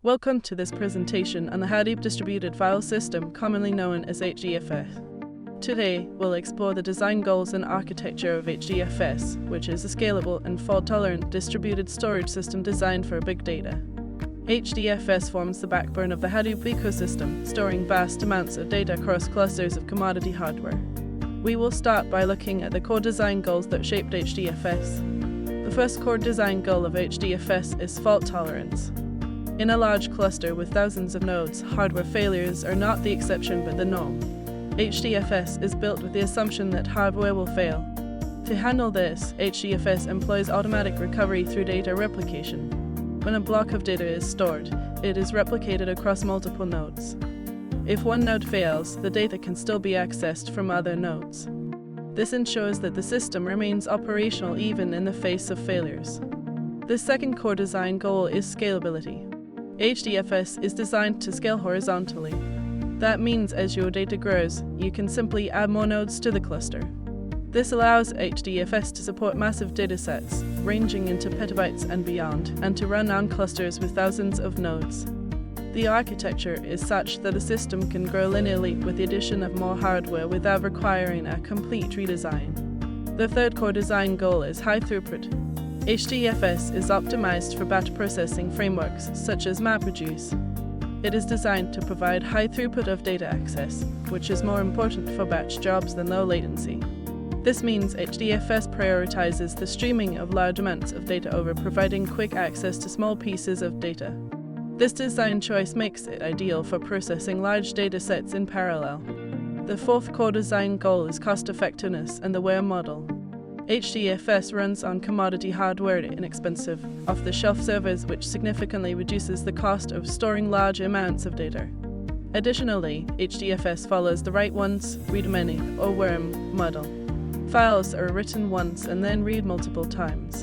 Welcome to this presentation on the Hadoop distributed file system, commonly known as HDFS. Today, we'll explore the design goals and architecture of HDFS, which is a scalable and fault-tolerant distributed storage system designed for big data. HDFS forms the backbone of the Hadoop ecosystem, storing vast amounts of data across clusters of commodity hardware. We will start by looking at the core design goals that shaped HDFS. The first core design goal of HDFS is fault tolerance. In a large cluster with thousands of nodes, hardware failures are not the exception but the norm. HDFS is built with the assumption that hardware will fail. To handle this, HDFS employs automatic recovery through data replication. When a block of data is stored, it is replicated across multiple nodes. If one node fails, the data can still be accessed from other nodes. This ensures that the system remains operational even in the face of failures. The second core design goal is scalability. HDFS is designed to scale horizontally. That means as your data grows, you can simply add more nodes to the cluster. This allows HDFS to support massive datasets, ranging into petabytes and beyond, and to run on clusters with thousands of nodes. The architecture is such that the system can grow linearly with the addition of more hardware without requiring a complete redesign. The third core design goal is high throughput. HDFS is optimized for batch processing frameworks such as MapReduce. It is designed to provide high throughput of data access, which is more important for batch jobs than low latency. This means HDFS prioritizes the streaming of large amounts of data over providing quick access to small pieces of data. This design choice makes it ideal for processing large datasets in parallel. The fourth core design goal is cost effectiveness and the WARE model. HDFS runs on commodity hardware and inexpensive, off-the-shelf servers, which significantly reduces the cost of storing large amounts of data. Additionally, HDFS follows the write once, read many, or WARE model. Files are written once and then read multiple times.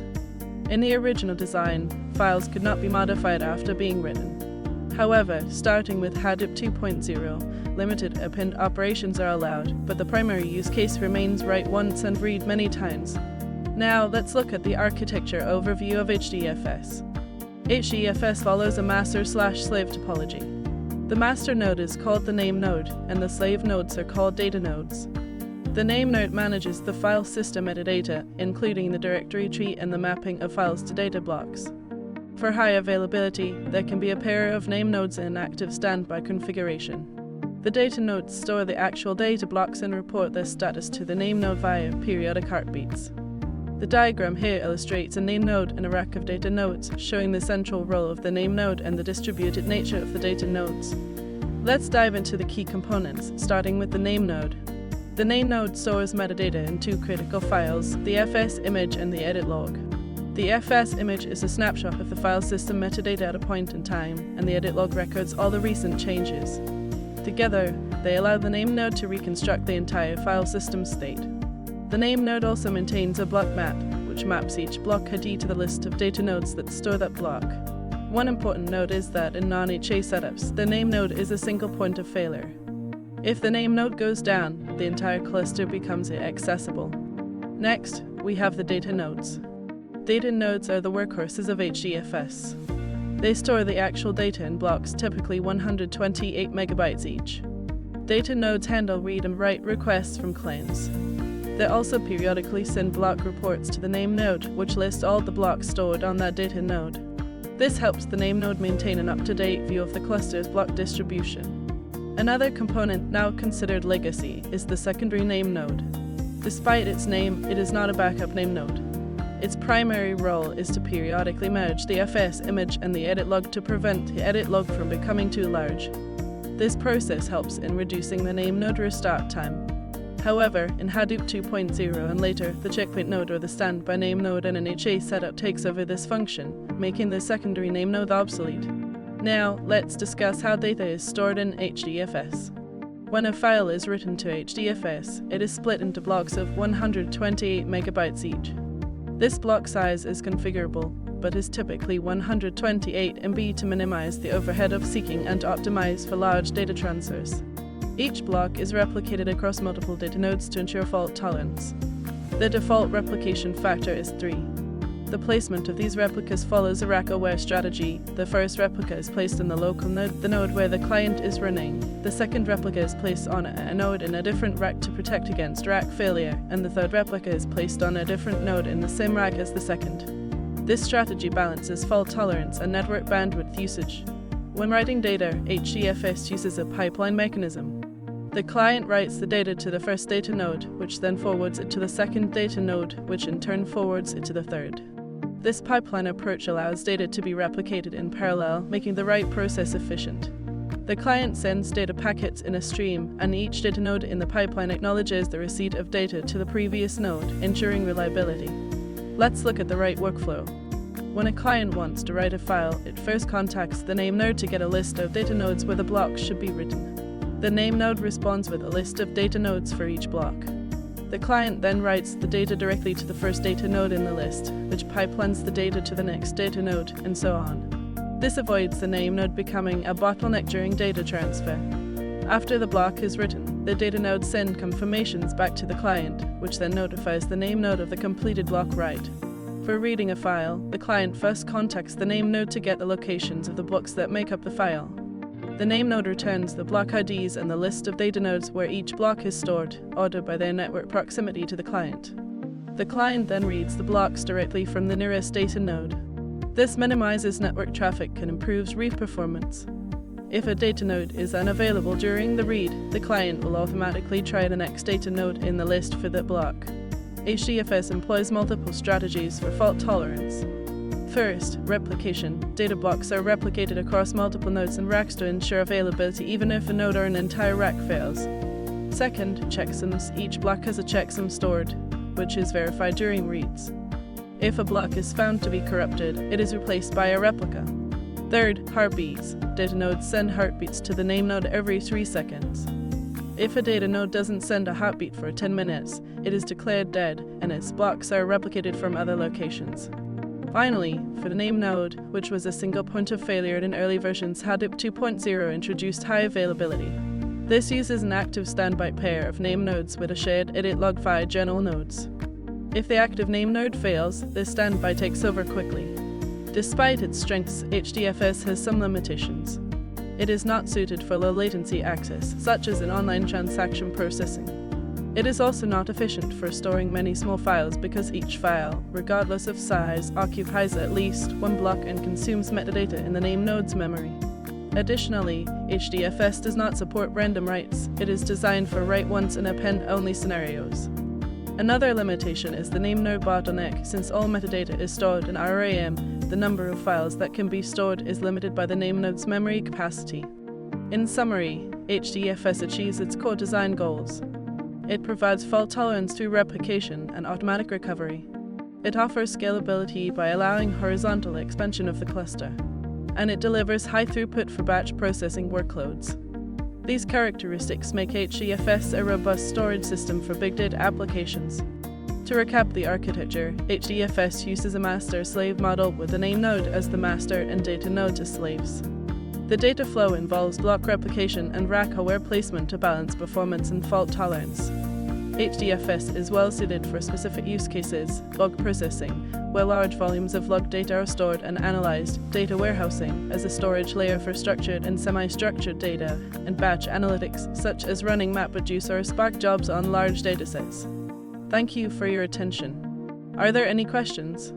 In the original design, files could not be modified after being written. However, starting with Hadoop 2.0, limited append operations are allowed, but the primary use case remains write once and read many times. Now, let's look at the architecture overview of HDFS. HDFS follows a master/slave topology. The master node is called the NameNode, and the slave nodes are called DataNodes. The NameNode manages the file system metadata, including the directory tree and the mapping of files to data blocks. For high availability, there can be a pair of NameNodes in active standby configuration. The DataNodes store the actual data blocks and report their status to the NameNode via periodic heartbeats. The diagram here illustrates a NameNode and a rack of DataNodes, showing the central role of the NameNode and the distributed nature of the DataNodes. Let's dive into the key components, starting with the NameNode. The NameNode stores metadata in two critical files, the FS image and the edit log. The FS image is a snapshot of the file system metadata at a point in time, and the edit log records all the recent changes. Together, they allow the NameNode to reconstruct the entire file system state. The NameNode also maintains a block map, which maps each block ID to the list of DataNodes that store that block. One important note is that in non-HA setups, the NameNode is a single point of failure. If the NameNode goes down, the entire cluster becomes inaccessible. Next, we have the DataNodes. DataNodes are the workhorses of HDFS. They store the actual data in blocks, typically 128 megabytes each. DataNodes handle read and write requests from claims. They also periodically send block reports to the NameNode, which lists all the blocks stored on that DataNode. This helps the NameNode maintain an up-to-date view of the cluster's block distribution. Another component now considered legacy is the secondary NameNode. Despite its name, it is not a backup NameNode. Its primary role is to periodically merge the FS image and the edit log to prevent the edit log from becoming too large. This process helps in reducing the NameNode restart time. However, in Hadoop 2.0 and later, the checkpoint node or the standby NameNode and an HA setup takes over this function, making the secondary NameNode obsolete. Now, let's discuss how data is stored in HDFS. When a file is written to HDFS, it is split into blocks of 128 megabytes each. This block size is configurable, but is typically 128 MB to minimize the overhead of seeking and optimize for large data transfers. Each block is replicated across multiple DataNodes to ensure fault tolerance. The default replication factor is 3. The placement of these replicas follows a rack-aware strategy. The first replica is placed in the local node, the node where the client is running. The second replica is placed on a node in a different rack to protect against rack failure, and the third replica is placed on a different node in the same rack as the second. This strategy balances fault tolerance and network bandwidth usage. When writing data, HDFS uses a pipeline mechanism. The client writes the data to the first data node, which then forwards it to the second data node, which in turn forwards it to the third. This pipeline approach allows data to be replicated in parallel, making the write process efficient. The client sends data packets in a stream, and each data node in the pipeline acknowledges the receipt of data to the previous node, ensuring reliability. Let's look at the write workflow. When a client wants to write a file, it first contacts the NameNode to get a list of data nodes where the block should be written. The NameNode responds with a list of data nodes for each block. The client then writes the data directly to the first data node in the list, which pipelines the data to the next data node, and so on. This avoids the NameNode becoming a bottleneck during data transfer. After the block is written, the data nodes send confirmations back to the client, which then notifies the NameNode of the completed block write. For reading a file, the client first contacts the NameNode to get the locations of the blocks that make up the file. The NameNode returns the block IDs and the list of data nodes where each block is stored, ordered by their network proximity to the client. The client then reads the blocks directly from the nearest data node. This minimizes network traffic and improves read performance. If a data node is unavailable during the read, the client will automatically try the next data node in the list for that block. HDFS employs multiple strategies for fault tolerance. First, replication. Data blocks are replicated across multiple nodes and racks to ensure availability even if a node or an entire rack fails. Second, checksums. Each block has a checksum stored, which is verified during reads. If a block is found to be corrupted, it is replaced by a replica. Third, heartbeats. Data nodes send heartbeats to the NameNode every 3 seconds. If a data node doesn't send a heartbeat for 10 minutes, it is declared dead, and its blocks are replicated from other locations. Finally, for the NameNode, which was a single point of failure in early versions, Hadoop 2.0 introduced high availability. This uses an active standby pair of NameNodes with a shared edit log via general nodes. If the active NameNode fails, this standby takes over quickly. Despite its strengths, HDFS has some limitations. It is not suited for low latency access, such as in online transaction processing. It is also not efficient for storing many small files because each file, regardless of size, occupies at least one block and consumes metadata in the NameNode's memory. Additionally, HDFS does not support random writes. It is designed for write once and append only scenarios. Another limitation is the NameNode bottleneck. Since all metadata is stored in RAM, the number of files that can be stored is limited by the NameNode's memory capacity. In summary, HDFS achieves its core design goals. It provides fault tolerance through replication and automatic recovery. It offers scalability by allowing horizontal expansion of the cluster. And it delivers high throughput for batch processing workloads. These characteristics make HDFS a robust storage system for big data applications. To recap the architecture, HDFS uses a master-slave model with the NameNode as the master and DataNodes as slaves. The data flow involves block replication and rack-aware placement to balance performance and fault tolerance. HDFS is well suited for specific use cases: log processing, where large volumes of log data are stored and analyzed, data warehousing as a storage layer for structured and semi-structured data, and batch analytics, such as running MapReduce or Spark jobs on large datasets. Thank you for your attention. Are there any questions?